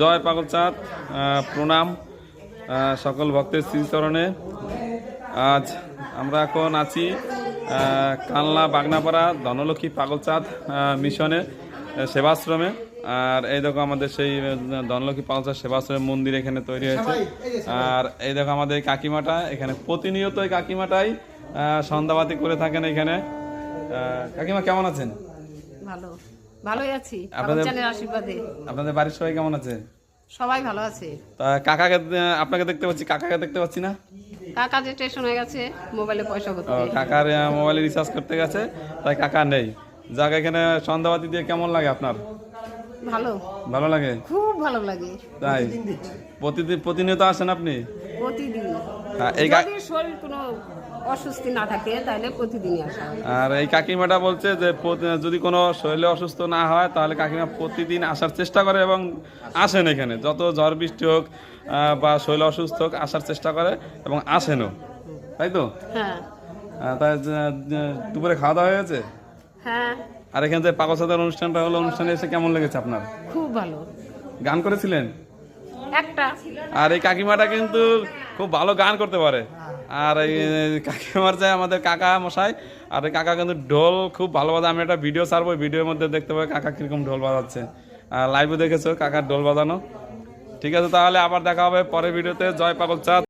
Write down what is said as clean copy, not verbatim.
জয় পাগলচাঁদ, প্রণাম সকল ভক্তের শ্রীচরণে। আজ আমরা এখন আছি কালনা বাগনাপাড়া ধনলক্ষ্মী পাগলচাঁদ মিশনে সেবাশ্রমে। আর এই দেখো আমাদের সেই ধনলক্ষ্মী পাগলচাঁদ সেবাশ্রমের মন্দির এখানে তৈরি হয়েছে। আর এই দেখো আমাদের এই কাকিমাটা এখানে প্রতিনিয়ত এই কাকিমাটাই সন্ধ্যাবাতি করে থাকেন এখানে। কাকিমা কেমন আছেন? ভালো, ভালোই আছি আপনাদের আশীর্বাদে। আপনাদের বাড়ির সবাই কেমন আছে? সবাই ভালো আছে। তা কাকাকে আপনাকে দেখতে পাচ্ছি, কাকাকে দেখতে পাচ্ছি না। কাকা যে স্টেশন হয়ে গেছে মোবাইলে পয়সা করতে। কাকার মোবাইলে রিচার্জ করতে গেছে, তাই কাকা নেই। যাক, এখানে সন্ধ্যাবাতি দিয়ে কেমন লাগে আপনার? ভালো, ভালো লাগে, খুব ভালো লাগে। তাই প্রতিনিয়ত আসেন আপনি? প্রতিদিন। এই যদি শরীর কোনো অসুস্থ না থাকে তাহলে প্রতিদিনই আসা হয়। আর এই কাকিমাটা বলছে যে যদি কোনো শরীরে অসুস্থ না হয় তাহলে কাকিমা প্রতিদিন আসার চেষ্টা করে এবং আসেন এখানে। যত ঝড় বৃষ্টি হোক বা শরীর অসুস্থ হোক আসার চেষ্টা করে এবং আসেনও, তাই তো? হ্যাঁ। তাই দুপুরে খাওয়া দাওয়া হয়ে গেছে? হ্যাঁ। আর এখানে যে পাগলচাঁদের অনুষ্ঠানটা হলো, অনুষ্ঠানে এসে কেমন লেগেছে আপনার? খুব ভালো। গান করেছিলেন? একটা। আর এই কাকিমাটা কিন্তু খুব ভালো গান করতে পারে। আর এই কাকিমার যায় আমাদের কাকা মশাই, আর এই কাকা কিন্তু ঢোল খুব ভালো বাজায়। আমি একটা ভিডিও ছাড়বো, ভিডিওর মধ্যে দেখতে পাবে কাকা কিরকম ঢোল বাজাচ্ছে। আর লাইভে দেখেছো কাকার ঢোল বাজানো। ঠিক আছে, তাহলে আবার দেখা হবে পরের ভিডিওতে। জয় পাগলচাঁদ।